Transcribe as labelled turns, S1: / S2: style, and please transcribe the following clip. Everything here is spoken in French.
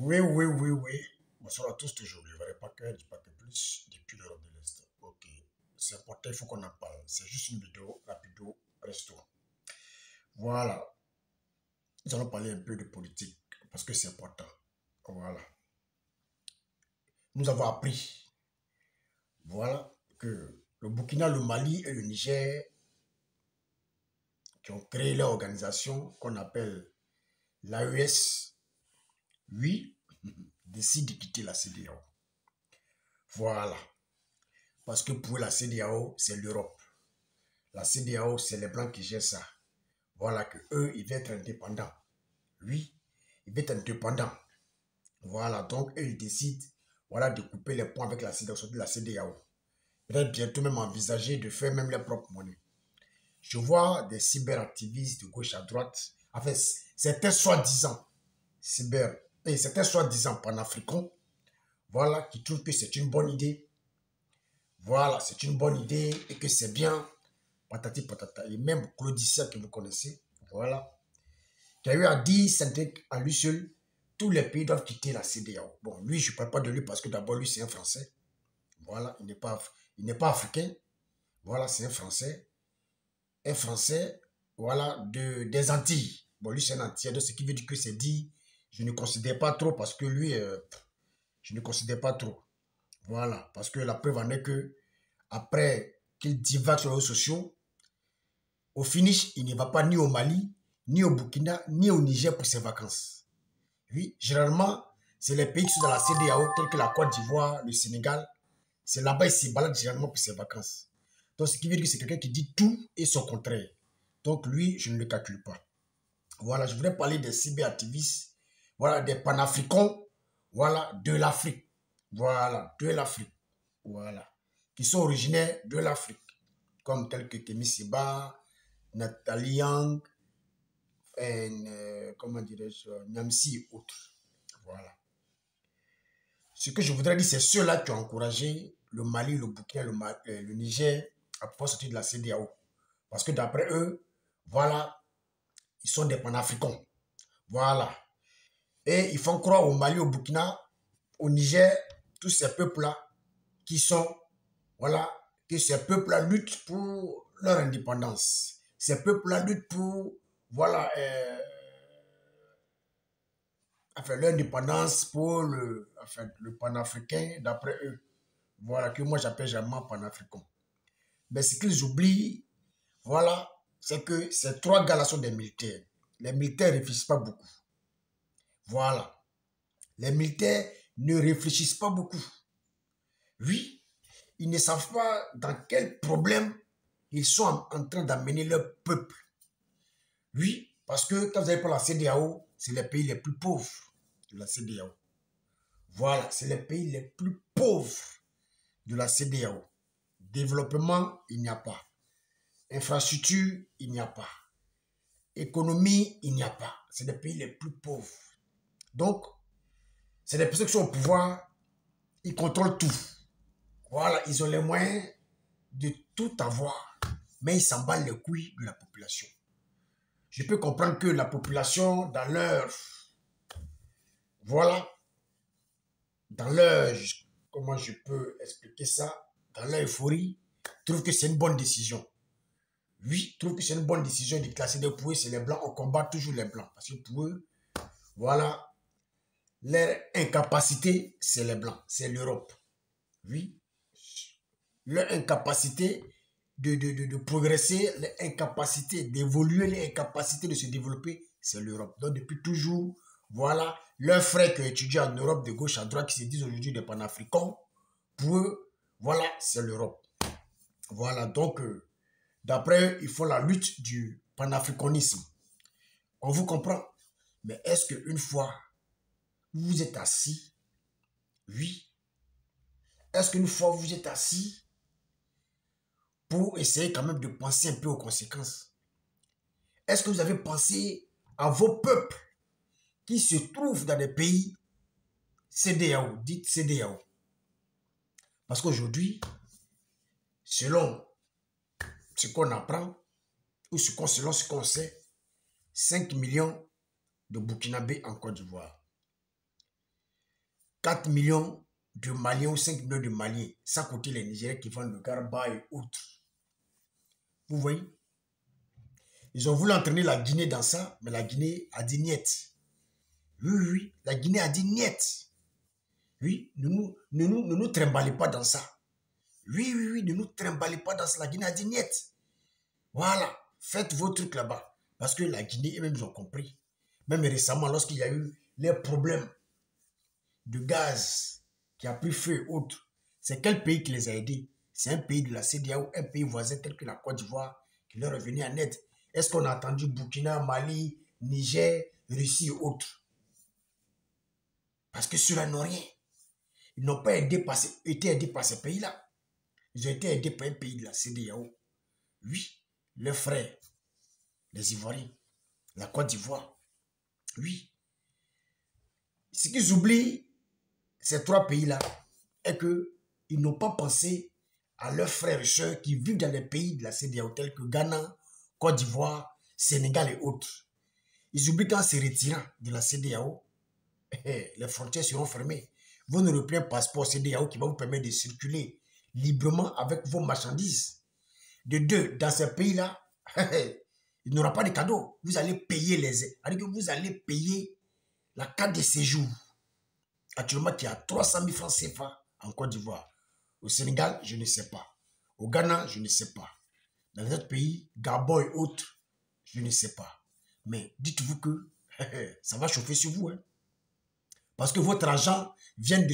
S1: Oui, oui, oui, oui. Bonsoir à tous, toujours. Je ne verrai pas que, je dis pas que plus depuis l'Europe de l'Est. Ok. C'est important, il faut qu'on en parle. C'est juste une vidéo, rapido, resto. Voilà. Nous allons parler un peu de politique parce que c'est important. Voilà. Nous avons appris, voilà, que le Burkina, le Mali et le Niger qui ont créé leur organisation qu'on appelle l'AES, oui, décident de quitter la CEDEAO. Voilà. Parce que pour la CEDEAO, c'est l'Europe. La CEDEAO, c'est les Blancs qui gèrent ça. Voilà que eux, ils veulent être indépendants. Oui, ils veulent être indépendants. Voilà, donc eux, ils décident voilà, de couper les ponts avec la CEDEAO. Ils vont bientôt même envisager de faire même leur propre monnaie. Je vois des cyberactivistes de gauche à droite. Enfin, c'était soi-disant c'était soi-disant panafricains, voilà, qui trouvent que c'est une bonne idée. Voilà, c'est une bonne idée et que c'est bien. Patati patata. Et même Claudicien que vous connaissez, voilà, qui a eu à dire à lui seul, tous les pays doivent quitter la CEDEAO. Bon, lui, je ne parle pas de lui parce que d'abord, lui, c'est un Français. Voilà, il n'est pas africain. Voilà, c'est un Français. Un Français, voilà, des Antilles. Bon, lui, c'est un Antillais, donc ce qui veut dire que c'est dit, je ne considère pas trop parce que lui, je ne considère pas trop. Voilà, parce que la preuve en est que après qu'il divague sur les réseaux sociaux, au finish, il ne va pas ni au Mali, ni au Burkina, ni au Niger pour ses vacances. Oui, généralement, c'est les pays qui sont dans la CEDEAO, tels que la Côte d'Ivoire, le Sénégal. C'est là-bas, il se balade généralement pour ses vacances. Donc, ce qui veut dire que c'est quelqu'un qui dit tout et son contraire. Donc, lui, je ne le calcule pas. Voilà, je voudrais parler des cyberactivistes, voilà, des panafricains, voilà, de l'Afrique. Voilà, de l'Afrique. Voilà, qui sont originaires de l'Afrique, comme tels que Kemi Seba, Nathalie Yang, et, comment dirais-je, Namsi et autres. Voilà. Ce que je voudrais dire, c'est ceux-là qui ont encouragé le Mali, le Burkina, le Niger à pouvoir sortir de la CEDEAO. Parce que d'après eux, voilà, ils sont des panafricains. Voilà. Et ils font croire au Mali, au Burkina, au Niger, tous ces peuples-là qui sont, voilà, que ces peuples-là luttent pour leur indépendance. Ces peuples-là luttent pour, voilà, enfin, l'indépendance pour le panafricain, d'après eux. Voilà, que moi j'appelle jamais panafricain. Mais ce qu'ils oublient, voilà, c'est que ces trois gars-là sont des militaires. Les militaires ne réfléchissent pas beaucoup. Voilà. Les militaires ne réfléchissent pas beaucoup. Oui, ils ne savent pas dans quel problème ils sont en train d'amener leur peuple. Oui, parce que quand vous allez pour la CEDEAO, c'est les pays les plus pauvres de la CEDEAO. Voilà, c'est les pays les plus pauvres de la CEDEAO. Développement, il n'y a pas. Infrastructure, il n'y a pas. Économie, il n'y a pas. C'est les pays les plus pauvres. Donc, c'est des personnes qui sont au pouvoir, ils contrôlent tout. Voilà, ils ont les moyens de tout avoir, mais ils s'emballent les couilles de la population. Je peux comprendre que la population, voilà, dans leur, comment je peux expliquer ça, dans leur euphorie, trouve que c'est une bonne décision. Oui, trouve que c'est une bonne décision de classer des pour eux, c'est les blancs, on combat toujours les blancs. Parce que pour eux, voilà, leur incapacité, c'est les blancs, c'est l'Europe. Oui, leur incapacité de progresser, leur incapacité d'évoluer, leur incapacité de se développer, c'est l'Europe. Donc depuis toujours, voilà, leurs frères qui étudient en Europe de gauche à droite, qui se disent aujourd'hui des panafricains, pour eux, voilà, c'est l'Europe. Voilà, donc, d'après eux, il faut la lutte du panafricanisme. On vous comprend. Mais est-ce qu'une fois, vous vous êtes assis, oui, est-ce qu'une fois vous êtes assis pour essayer quand même de penser un peu aux conséquences? Est-ce que vous avez pensé à vos peuples qui se trouvent dans des pays CEDEAO, dites CEDEAO? Parce qu'aujourd'hui, selon ce qu'on apprend, ou selon ce qu'on sait, 5 millions de Burkinabés en Côte d'Ivoire. 4 millions de Maliens ou 5 millions de Maliens, sans compter les Nigériens qui vendent le garba et autres. Vous voyez? Ils ont voulu entraîner la Guinée dans ça, mais la Guinée a dit niet. Oui, oui, la Guinée a dit niet. Oui, ne nous trimballez pas dans ça. Oui, oui, oui, ne nous trimballez pas dans ça. La Guinée a dit niet. Voilà, faites vos trucs là-bas. Parce que la Guinée, eux-mêmes, ils ont compris. Même récemment, lorsqu'il y a eu les problèmes de gaz qui a pris feu et autres, c'est quel pays qui les a aidés? C'est un pays de la CEDEAO, un pays voisin tel que la Côte d'Ivoire qui leur est venu en aide. Est-ce qu'on a attendu Burkina, Mali, Niger, Russie et autres? Parce que ceux-là n'ont rien. Ils n'ont pas été aidés par ces pays-là. Ils ont été aidés par un pays de la CEDEAO. Oui, leurs frères, les Ivoiriens, la Côte d'Ivoire. Oui. Ce qu'ils oublient, ces trois pays-là, est qu'ils n'ont pas pensé à leurs frères et sœurs qui vivent dans les pays de la CEDEAO tels que Ghana, Côte d'Ivoire, Sénégal et autres. Ils oublient qu'en se retirant de la CEDEAO, les frontières seront fermées. Vous n'aurez plus un passeport CEDEAO qui va vous permettre de circuler librement avec vos marchandises. De deux, dans ces pays-là, il n'y aura pas de cadeau. Vous allez payer vous allez payer la carte de séjour. Actuellement, qui a 300 000 francs CFA en Côte d'Ivoire. Au Sénégal, je ne sais pas. Au Ghana, je ne sais pas. Dans les autres pays, Gabon et autres, je ne sais pas. Mais dites-vous que ça va chauffer sur vous. Hein? Parce que votre argent vient de